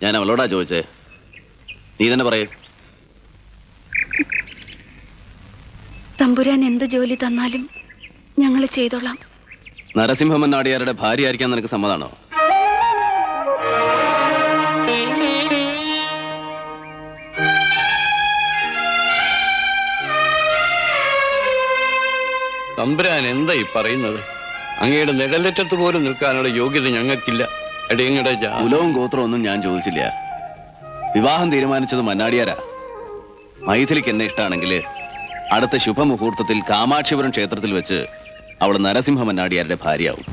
ഞാൻ അവളോടാ ചോദിച്ചേ, നീ തന്നെ പറയേ. തമ്പുരാൻ എന്ത് ജോലി തന്നാലും ഞങ്ങൾ ചെയ്തോളാം. നരസിംഹമൻ നാടിയാരുടെ ഭാര്യ ആയിരിക്കാൻ നിനക്ക് സമ്മതാണോ? തമ്പുരാൻ എന്തായി പറയുന്നത്? അങ്ങയുടെ നിഴലറ്റത്ത് പോലും നിൽക്കാനുള്ള യോഗ്യത ഞങ്ങൾക്കില്ല. കുലവും ഗോത്രവും ഒന്നും ഞാൻ ചോദിച്ചില്ല. വിവാഹം തീരുമാനിച്ചത് മന്നാടിയാരാ. മൈഥിലിക്ക് എന്നെ ഇഷ്ടമാണെങ്കിൽ അടുത്ത ശുഭമുഹൂർത്തത്തിൽ കാമാക്ഷിപുരം ക്ഷേത്രത്തിൽ വെച്ച് അവൾ നരസിംഹ മന്നാടിയാരുടെ ഭാര്യയാവും.